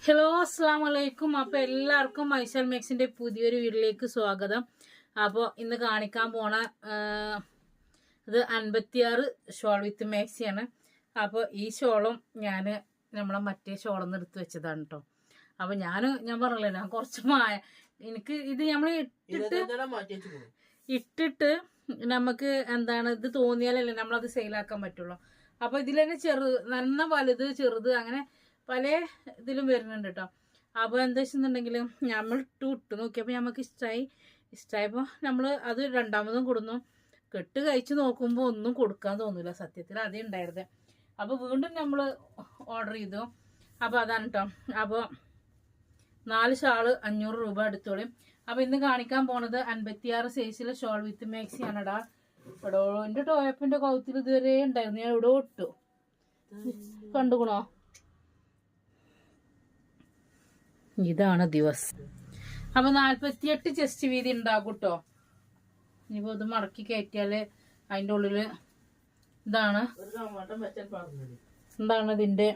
Hello അസ്സാം വലൈക്കും. അപ്പോൾ എല്ലാവർക്കും ഐഷൽ മേക്സിൻ്റെ പുതിയൊരു വീഡിയോയിലേക്ക് സ്വാഗതം. അപ്പോൾ ഇന്ന് കാണിക്കാൻ പോണ ഇത് 56 ഷോൾ വിത്ത് മാക്സിയാണ്. അപ്പോൾ ഈ ഷോളും നമ്മളെ മറ്റേ ഷോളൊന്ന് എടുത്ത് വെച്ചതാണ് കേട്ടോ. അപ്പോൾ ഞാൻ പറഞ്ഞില്ലേ, ഞാൻ കുറച്ച് എനിക്ക് ഇത് നമ്മൾ ഇട്ടിട്ട് നമുക്ക് ഇത് തോന്നിയാലല്ലേ നമ്മളത് സെയിലാക്കാൻ പറ്റുള്ളൂ. അപ്പോൾ ഇതിൽ തന്നെ നന്ന വലുത് ചെറുത് അങ്ങനെ പല ഇതിലും വരുന്നുണ്ട് കേട്ടോ. അപ്പോൾ എന്താ വെച്ചിട്ടുണ്ടെങ്കിൽ നമ്മൾ ഇട്ട് നോക്കിയപ്പോൾ നമുക്ക് ഇഷ്ടമായപ്പോൾ നമ്മൾ അത് രണ്ടാമതും കൊടുന്നു. കെട്ട് കഴിച്ച് നോക്കുമ്പോൾ ഒന്നും കൊടുക്കാൻ തോന്നില്ല, സത്യത്തിൽ അതേ ഉണ്ടായിരുന്നത്. അപ്പോൾ വീണ്ടും നമ്മൾ ഓർഡർ ചെയ്തു. അപ്പോൾ അതാണ് കേട്ടോ. അപ്പോൾ 4 ഷാള് 500 രൂപ എടുത്തോളും. അപ്പോൾ ഇന്ന് കാണിക്കാൻ പോണത് 56 സൈസിലെ ഷോൾ വിത്ത് മാക്സിയാണ് ഇടാ. ഇവിടെ എൻ്റെ ടോയപ്പിൻ്റെ കൗത്തിൽ ഇതുവരെ ഉണ്ടായിരുന്നു, ഞാൻ ഇവിടെ ഇട്ടു. കണ്ടുകണോ? ഇതാണ് ദിവസം. അപ്പോൾ 48 ചെസ്റ്റ് വീതി ഉണ്ടാകും കേട്ടോ. ഇനിയിപ്പോൾ ഇത് മടക്കി കയറ്റിയാല് അതിൻ്റെ ഉള്ളിൽ എന്താണ് ഇതിൻ്റെ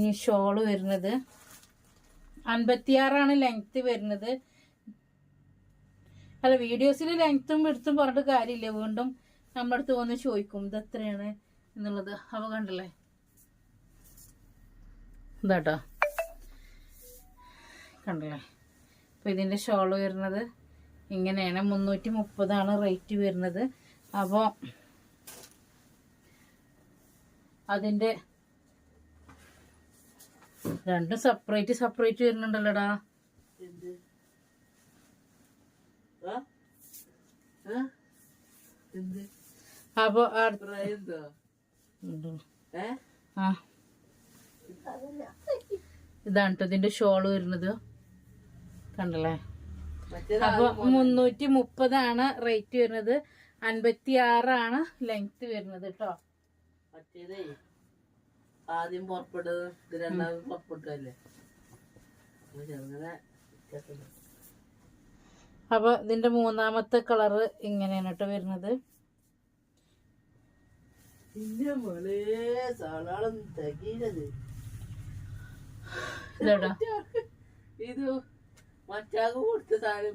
ഈ ഷോള് വരുന്നത്. 56 ലെങ്ത് വരുന്നത്. അല്ല, വീഡിയോസിൽ ലെങ്ത്തും എടുത്തും പറഞ്ഞിട്ട് കാര്യമില്ല, വീണ്ടും നമ്മുടെ അടുത്ത് വന്ന് ചോദിക്കും ഇത് എത്രയാണ് എന്നുള്ളത്. അപ്പോൾ കണ്ടല്ലേ, ഇതാട്ടോ കണ്ടല്ലേ. അപ്പോൾ ഇതിൻ്റെ ഷോള് വരുന്നത് ഇങ്ങനെയാണ്. 330 റേറ്റ് വരുന്നത്. അപ്പോൾ അതിൻ്റെ രണ്ടും സെപ്പറേറ്റ് വരുന്നുണ്ടല്ലോടാ. അപ്പൊ ഇതാണ് കേട്ടോ ഇതിന്റെ ഷോള് വരുന്നത്, കണ്ടല്ലേ. അപ്പൊ 330 റേറ്റ് വരുന്നത്. 56 ലെങ്ത് വരുന്നത് കേട്ടോ. ആദ്യം പുറപ്പെട്ടത് രണ്ടാമത് പുറപ്പെട്ടല്ലേ. അപ്പൊ ഇതിന്റെ മൂന്നാമത്തെ കളറ് ഇങ്ങനെയാണ് കേട്ടോ വരുന്നത്. ഇത് മറ്റാക്ക് കൊടുത്ത സാധനം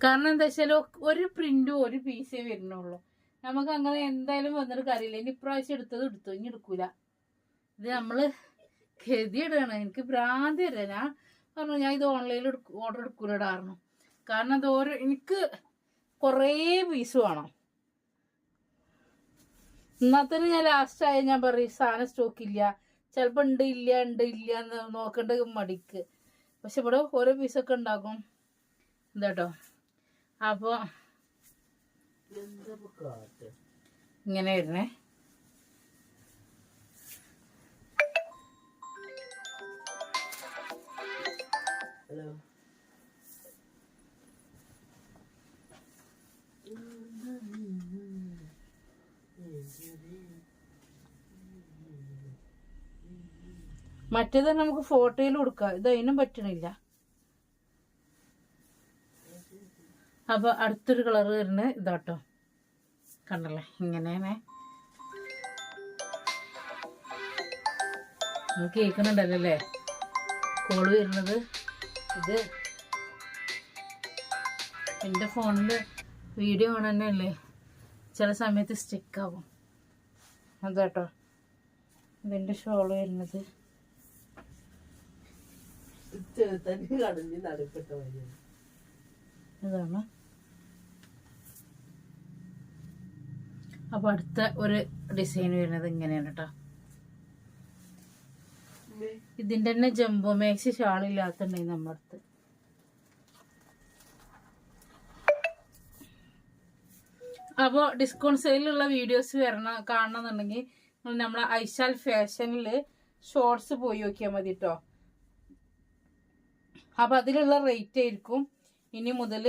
കാരണം എന്താ വെച്ചാൽ ഒരു പ്രിന്റും ഒരു പീസേ വരുന്നുള്ളൂ. നമുക്ക് അങ്ങനെ എന്തായാലും വന്നിട്ട് കാര്യമില്ല. ഇനി ഇപ്രാവശ്യം എടുത്തു, ഇനി എടുക്കൂല. ഇത് നമ്മള് ഗതിയിടാണ്. എനിക്ക് ഭ്രാന്തി വരില്ല. ഞാൻ പറഞ്ഞു ഞാൻ ഇത് ഓൺലൈനിൽ ഓർഡർ എടുക്കൂലിടാറുന്നു. കാരണം അത് എനിക്ക് കുറേ പീസ് വേണം. എന്നാത്തിന് ഞാൻ ലാസ്റ്റ് ആയ ഞാൻ പറയും സാധനം സ്റ്റോക്ക് ഇല്ല, ചിലപ്പോൾ ഉണ്ട് ഇല്ല എന്ന് നോക്കേണ്ട മടിക്ക്. പക്ഷെ ഇവിടെ ഓരോ പീസൊക്കെ ഉണ്ടാക്കും എന്താട്ടോ. അപ്പോൾ ഇങ്ങനെ വരുന്നേ. ഹലോ, മറ്റേത് നമുക്ക് ഫോട്ടോയിൽ കൊടുക്കാം, ഇത് അതിനും പറ്റണില്ല. അപ്പൊ അടുത്തൊരു കളർ വരുന്നത് ഇതാട്ടോ, കണ്ടല്ലേ. ഇങ്ങനെ കേൾക്കുന്നുണ്ടല്ലോ അല്ലേ കോള് വരുന്നത്. ഇത് എൻ്റെ ഫോണിൽ വീഡിയോ ഓൺ തന്നെയല്ലേ, ചില സമയത്ത് സ്റ്റിക്കാവും. അതാട്ടോ ഇതിൻ്റെ ഷോള് വരുന്നത്. ഇതാണ്. അപ്പൊ അടുത്ത ഒരു ഡിസൈൻ വരുന്നത് ഇങ്ങനെയാണ് കേട്ടോ. ഇതിന്റെ തന്നെ ജംബോ മാക്സി ഷാളില്ലാത്തുണ്ടെങ്കിൽ നമ്മുടെ അടുത്ത്. അപ്പോൾ ഡിസ്കൗണ്ട് സെയിലുള്ള വീഡിയോസ് കാണണമെന്നുണ്ടെങ്കിൽ നമ്മളെ ഐഷാൽ ഫാഷനിൽ ഷോർട്സ് പോയി നോക്കിയാൽ മതി കേട്ടോ. അപ്പൊ അതിലുള്ള റേറ്റ് ആയിരിക്കും ഇനി മുതൽ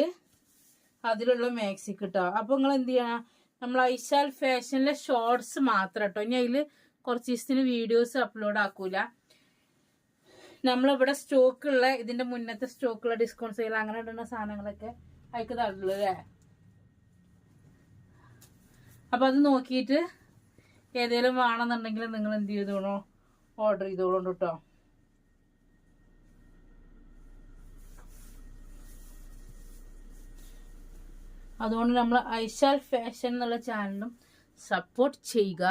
അതിലുള്ള മാക്സി കിട്ടോ. അപ്പൊ നിങ്ങൾ എന്ത് ചെയ്യണം, നമ്മൾ ഐഷാൽ ഫാഷനിലെ ഷോർട്സ് മാത്രം കേട്ടോ. ഇനി അതിൽ കുറച്ച് ദിവസത്തിന് വീഡിയോസ് അപ്ലോഡ് ആക്കൂല. നമ്മളിവിടെ സ്റ്റോക്കുള്ള ഇതിന്റെ മുന്നത്തെ സ്റ്റോക്കുള്ള ഡിസ്കൗണ്ട് സെയിൽ അങ്ങനെ ഇടുന്ന സാധനങ്ങളൊക്കെ അതിക്ക് തള്ളുള്ളൂ അല്ലേ. അപ്പൊ അത് നോക്കിയിട്ട് ഏതെങ്കിലും വേണമെന്നുണ്ടെങ്കിൽ നിങ്ങൾ എന്ത് ചെയ്തോളൂ, ഓർഡർ ചെയ്തോളൂ കേട്ടോ. അതുകൊണ്ട് നമ്മൾ ഐശാൽ ഫാഷൻ എന്നുള്ള ചാനലും സപ്പോർട്ട് ചെയ്യുക.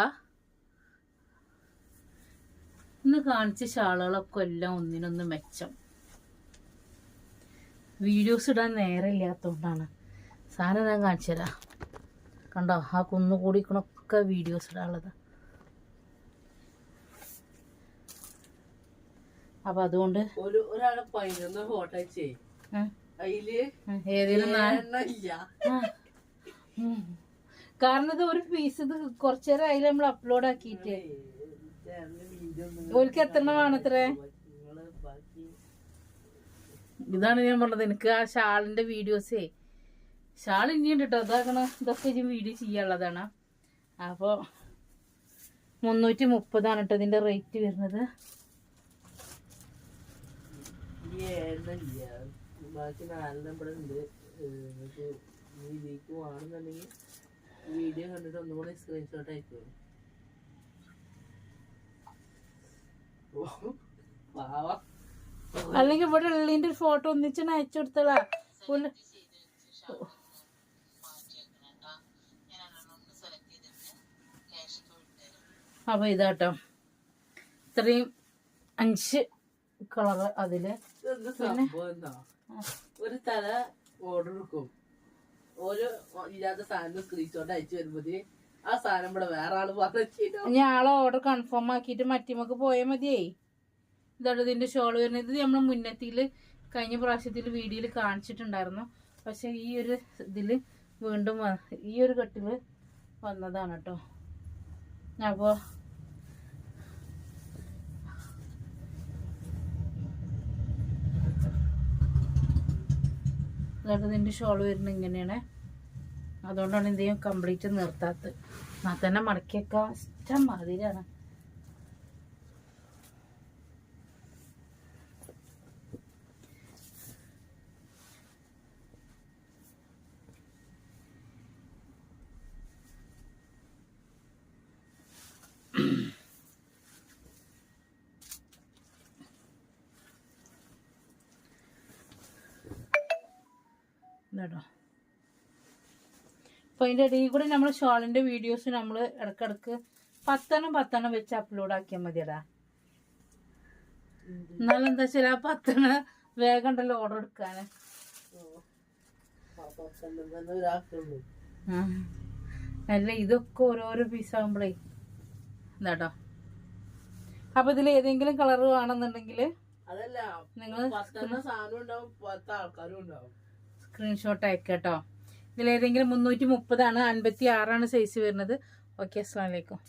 ഇന്ന് കാണിച്ച ഷാളുകളൊക്കെ എല്ലാം ഒന്നിനൊന്ന് മെച്ചം. വീഡിയോസ് ഇടാൻ നേരം ഇല്ലാത്തതുകൊണ്ടാണ്. സാധനം ഞാൻ കാണിച്ചു തരാം. കണ്ടോ, ആ കുന്നു കൂടിക്കണൊക്കെ വീഡിയോസ് ഇടാനുള്ളത്. അപ്പൊ അതുകൊണ്ട് ഒരാളെ 11 ഫോട്ടോ അയച്ചേ, അതില് ഏതെങ്കിലും ഇല്ല. കാരണം ഇത് ഒരു പീസ്, ഇത് കുറച്ചേരം അതിൽ നമ്മൾ അപ്ലോഡ് ആക്കിയിട്ട് ഓർക്ക് എത്ര വേണത്രേ. ഇതാണ് ഞാൻ പറഞ്ഞത്, എനിക്ക് ആ ഷാളിന്റെ വീഡിയോസേ, ഷാൾ ഇനിയുണ്ട് കേട്ടോ. ഇതാക്കണ ഇതൊക്കെ വീഡിയോ ചെയ്യാനുള്ളതാണ്. അപ്പോൾ 330 കേട്ടോ ഇതിന്റെ റേറ്റ് വരുന്നത്. ബാക്കി 4 ഇവിടെ ഉണ്ട്. ഇതിലേക്ക് വേണമെന്നുണ്ടെങ്കിൽ വീഡിയോ കണ്ടിട്ട് ഒന്നുകൂടി സ്ക്രീൻഷോട്ട് അയക്കും. അല്ലെങ്കിൽ ഇവിടെ ഉള്ളിന്റെ ഫോട്ടോ ഒന്നിച്ചാണ് അയച്ചു കൊടുത്തതാ. അപ്പൊ ഇതാട്ടോ ഇത്രയും 5 കളറ് അതില്. ഒരു തല ഓർഡർ എടുക്കും, ഒരു ഇല്ലാത്ത സാധനം സ്ക്രീൻഷോട്ട് അയച്ചു വരുമ്പോ ആ സാധനം ഇവിടെ വേറെ ആള് പറഞ്ഞു. ഞാളെ ഓർഡർ കൺഫേം ആക്കിയിട്ട് മറ്റിമക്ക് പോയാൽ മതിയേ. ഇതാണ് ഇതിന്റെ ഷോൾ വരുന്നത്. ഇത് നമ്മൾ മുന്നത്തില് കഴിഞ്ഞ പ്രാവശ്യത്തിൽ വീഡിയോയിൽ കാണിച്ചിട്ടുണ്ടായിരുന്നു. പക്ഷെ ഈ ഒരു ഇതില് വീണ്ടും ഈ ഒരു കെട്ടില് വന്നതാണ് കേട്ടോ. അപ്പോ ഇതിന്റെ ഷോൾ വരുന്നത് ഇങ്ങനെയാണ്. അതുകൊണ്ടാണ് എന്തെങ്കിലും കംപ്ലീറ്റ് നിർത്താത്തത്. എന്നാൽ തന്നെ മടക്കിയൊക്കെ ഇഷ്ടം മാതിരിയാണ്. കേട്ടോ. അപ്പോൾ അതിൻ്റെ ഇടയിൽ കൂടെ നമ്മൾ ഷോളിൻ്റെ വീഡിയോസ് നമ്മൾ ഇടയ്ക്കിടയ്ക്ക് 10 വെച്ച് അപ്ലോഡ് ആക്കിയാൽ മതിയടാ. എന്നാലും എന്താ വെച്ചാൽ ആ 10 വേഗം ഉണ്ടല്ലോ ഓർഡർ എടുക്കാൻ. അല്ല ഇതൊക്കെ ഓരോരോ പീസ് ആകുമ്പോഴേ എന്താട്ടോ. അപ്പൊ ഇതിൽ ഏതെങ്കിലും കളർ വേണമെന്നുണ്ടെങ്കിൽ നിങ്ങൾ സ്ക്രീൻഷോട്ട് അയക്കട്ടോ. ഇതിലേതെങ്കിലും 330 56 സൈസ് വരുന്നത്. ഓക്കെ, അസ്സലാമു അലൈക്കും.